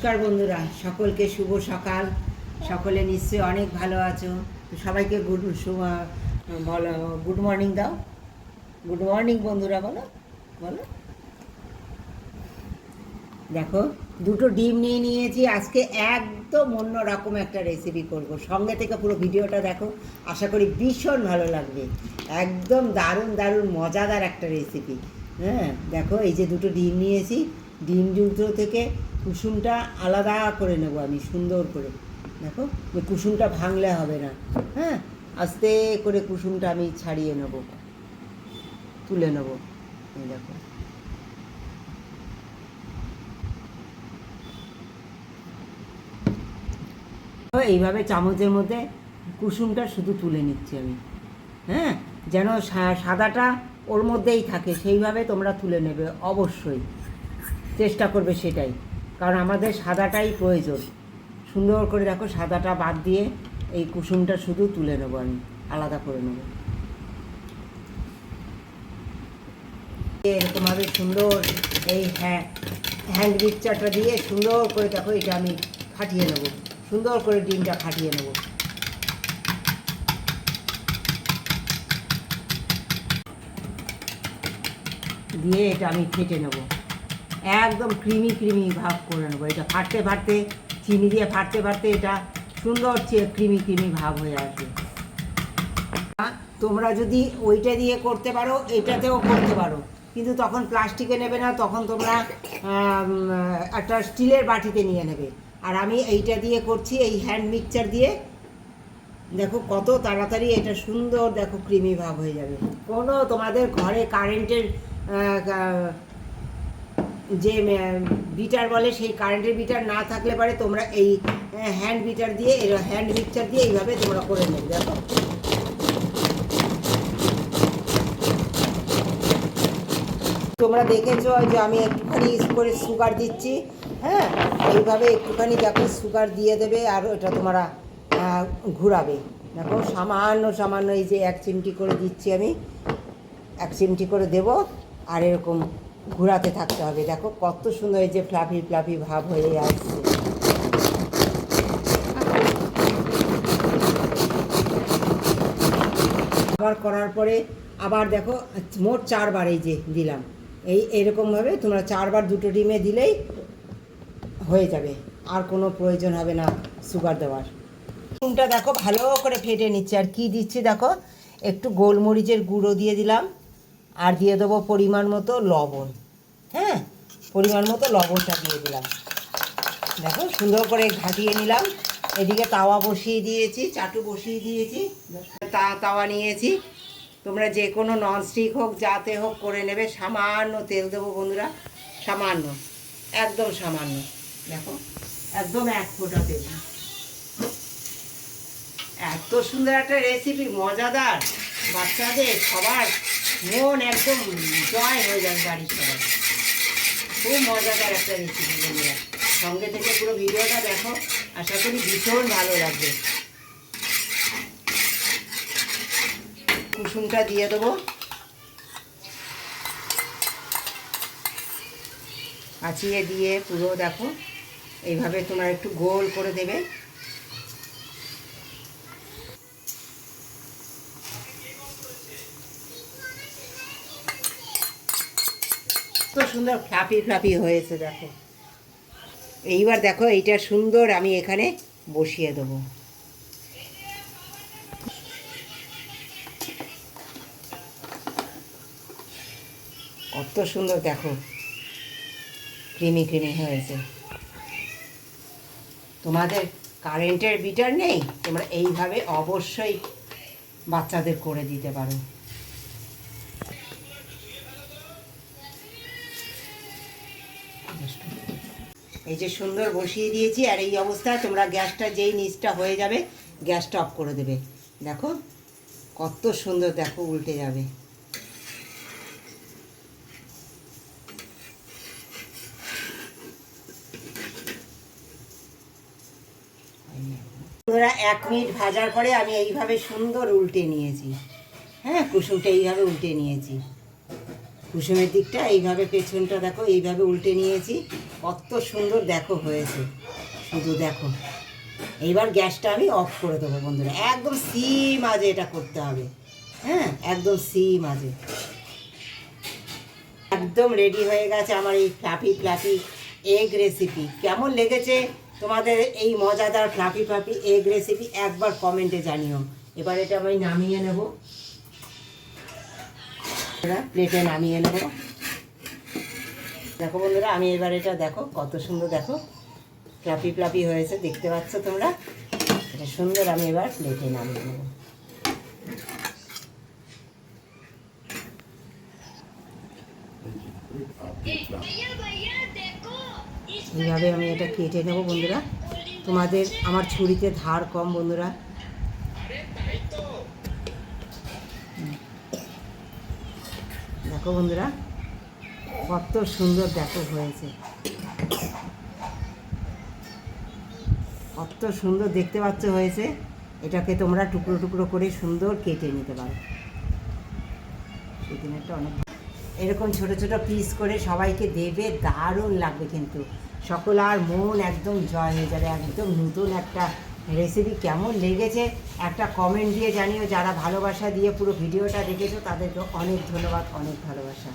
নমস্কার বন্ধুরা, সকলকে শুভ সকাল। সকলে নিশ্চয়ই অনেক ভালো আছো। তো সবাইকে বলো, গুড মর্নিং দাও। গুড মর্নিং বন্ধুরা, বলো বলো। দেখো, দুটো ডিম নিয়ে নিয়েছি। আজকে একদম অন্যরকম একটা রেসিপি করব। সঙ্গে থেকে পুরো ভিডিওটা দেখো, আশা করি ভীষণ ভালো লাগবে। একদম দারুণ দারুণ মজাদার একটা রেসিপি। হ্যাঁ, দেখো এই যে দুটো ডিম নিয়েছি। ডিম দুটো থেকে কুসুমটা আলাদা করে নেব আমি সুন্দর করে। দেখো, ওই কুসুমটা ভাঙলে হবে না। হ্যাঁ, আস্তে করে কুসুমটা আমি ছাড়িয়ে নেব, তুলে নেব। এই দেখো, এইভাবে চামচের মধ্যে কুসুমটা শুধু তুলে নিচ্ছি আমি। হ্যাঁ, যেন সাদাটা ওর মধ্যেই থাকে, সেইভাবে তোমরা তুলে নেবে অবশ্যই। চেষ্টা করবে সেটাই, কারণ আমাদের সাদাটাই প্রয়োজন। সুন্দর করে দেখো, সাদাটা বাদ দিয়ে এই কুসুমটা শুধু তুলে নেবো আমি, আলাদা করে নেব। এরকমভাবে সুন্দর এই হ্যান্ড মিক্সচারটা দিয়ে সুন্দর করে দেখো, এটা আমি ফাটিয়ে নেব। সুন্দর করে ডিমটা ফাটিয়ে নেব। দিয়ে এটা আমি ফেটে নেব, একদম ক্রিমি ক্রিমি ভাব করে নেবো। এটা ফাটতে ফাটতে, চিনি দিয়ে ফাটতে ফাটতে এটা সুন্দর ক্রিমি ক্রিমি ভাব হয়ে আসবে। তোমরা যদি ওইটা দিয়ে করতে পারো, এটাতেও করতে পারো, কিন্তু তখন প্লাস্টিকে নেবে না, তখন তোমরা একটা স্টিলের বাটিতে নিয়ে নেবে। আর আমি এইটা দিয়ে করছি, এই হ্যান্ড মিক্সচার দিয়ে। দেখো কত তাড়াতাড়ি এটা সুন্দর, দেখো ক্রিমি ভাব হয়ে যাবে। কোনো তোমাদের ঘরে কারেন্টের যে বিটার বলে, সেই কারেন্টের বিটার না থাকলে পারে তোমরা এই হ্যান্ড বিটার দিয়ে, হ্যান্ড মিক্সচার দিয়ে এইভাবে তোমরা করে নেবে। দেখো, তোমরা দেখেছো যে আমি একটুখানি করে সুগার দিচ্ছি। হ্যাঁ, এইভাবে একটুখানি দেখো সুগার দিয়ে দেবে, আর ওটা তোমরা ঘুরাবে। দেখো, সামান্য সামান্য এই যে 1 চিমটি করে দিচ্ছি আমি, 1 চিমটি করে দেব, আর এরকম ঘোরাতে থাকতে হবে। দেখো কত সুন্দর এই যে ফ্লাফি ফ্লাফি ভাব হয়ে আসছে। আবার করার পরে আবার দেখো, মোট 4 বার এই যে দিলাম। এরকমভাবে তোমরা 4 বার দুটো ডিমে দিলেই হয়ে যাবে, আর কোনো প্রয়োজন হবে না সুগার দেওয়ার। ডিমটা দেখো ভালো করে ফেটে নিচ্ছে। আর কি দিচ্ছি দেখো, একটু গোলমরিচের গুঁড়ো দিয়ে দিলাম, আর দিয়ে দেবো পরিমাণ মতো লবণ। হ্যাঁ, পরিমাণ মতো লবণটা দিয়ে দিলাম। দেখো সুন্দর করে ঘাটিয়ে নিলাম। এদিকে তাওয়া বসিয়ে দিয়েছি, চাটু বসিয়ে দিয়েছি, তাওয়া নিয়েছি। তোমরা যে কোনো ননস্টিক হোক, যাতে হোক করে নেবে। সামান্য তেল দেবো বন্ধুরা, সামান্য, একদম সামান্য। দেখো, একদম 1 ফোঁটা তেল। এত সুন্দর একটা রেসিপি, মজাদার, বাচ্চাদের সবার মন একদম জয় হয়ে যাবে বাড়ির সবাই। খুব মজাদার একটা রেসিপি বন্ধুরা। সঙ্গে থেকে পুরো ভিডিওটা দেখো, আশা করি ভীষণ ভালো লাগবে। কুসুমটা দিয়ে দেবো, কাচিয়ে দিয়ে পুরো দেখো এইভাবে তোমরা একটু গোল করে দেবে। কত সুন্দর ফ্লাফি ফ্লাফি হয়েছে দেখো। এইবার দেখো, এইটা সুন্দর আমি এখানে বসিয়ে দেবো। কত সুন্দর দেখো, ক্রিমি ক্রিমি হয়েছে। তোমাদের কারেন্টের বিটার নেই, তোমরা এইভাবে অবশ্যই বাচ্চাদের করে দিতে পারো। এই যে সুন্দর বসিয়ে দিয়েছি, আর এই অবস্থায় তোমরা গ্যাসটা যেই নিচটা হয়ে যাবে, গ্যাসটা অফ করে দেবে। দেখো কত সুন্দর, দেখো উল্টে যাবে। তোমরা 1 মিনিট ভাজার পরে আমি এইভাবে সুন্দর উল্টে নিয়েছি। হ্যাঁ, কুসুমটা এইভাবে উল্টে নিয়েছি, কুসুমের দিকটা এইভাবে, পেছনটা দেখো এইভাবে উল্টে নিয়েছি। কত সুন্দর দেখো হয়েছে, শুধু দেখো। এইবার গ্যাসটা আমি অফ করে দেবো বন্ধুরা, একদম সিম আজে এটা করতে হবে, হ্যাঁ একদম সিম আজে। একদম রেডি হয়ে গেছে আমার এই ফ্লাফি ফ্লাফি এগ রেসিপি। কেমন লেগেছে তোমাদের এই মজাদার ফ্লাফি ফ্লাফি এগ রেসিপি একবার কমেন্টে জানিও। এবার এটা আমি নামিয়ে নেব, প্লেটে নামিয়ে নেব। দেখো বন্ধুরা, আমি এবার এটা দেখো কত সুন্দর দেখো ফ্লাফি ফ্লাফি হয়েছে, দেখতে পাচ্ছ তোমরা? এটা সুন্দর আমি এবার প্লেটে নামিয়ে নেব। এইভাবে আমি এটা কেটে নেব বন্ধুরা। তোমাদের আমার ছুরিতে ধার কম বন্ধুরা। দেখো বন্ধুরা কত সুন্দর দেখো হয়েছে, কত সুন্দর দেখতে পাচ্ছ হয়েছে। এটাকে তোমরা টুকরো টুকরো করে সুন্দর কেটে নিতে পারো। সেদিনটা অনেক এরকম ছোট ছোট পিস করে সবাইকে দেবে, দারুণ লাগবে কিন্তু। সকলার মন একদম জয় হয়ে যাবে। একদম নতুন একটা রেসিপি। কেমন লেগেছে একটা কমেন্ট দিয়ে জানিও। যারা ভালোবাসা দিয়ে পুরো ভিডিওটা দেখেছো তাদেরকে অনেক ধন্যবাদ, অনেক ভালোবাসা।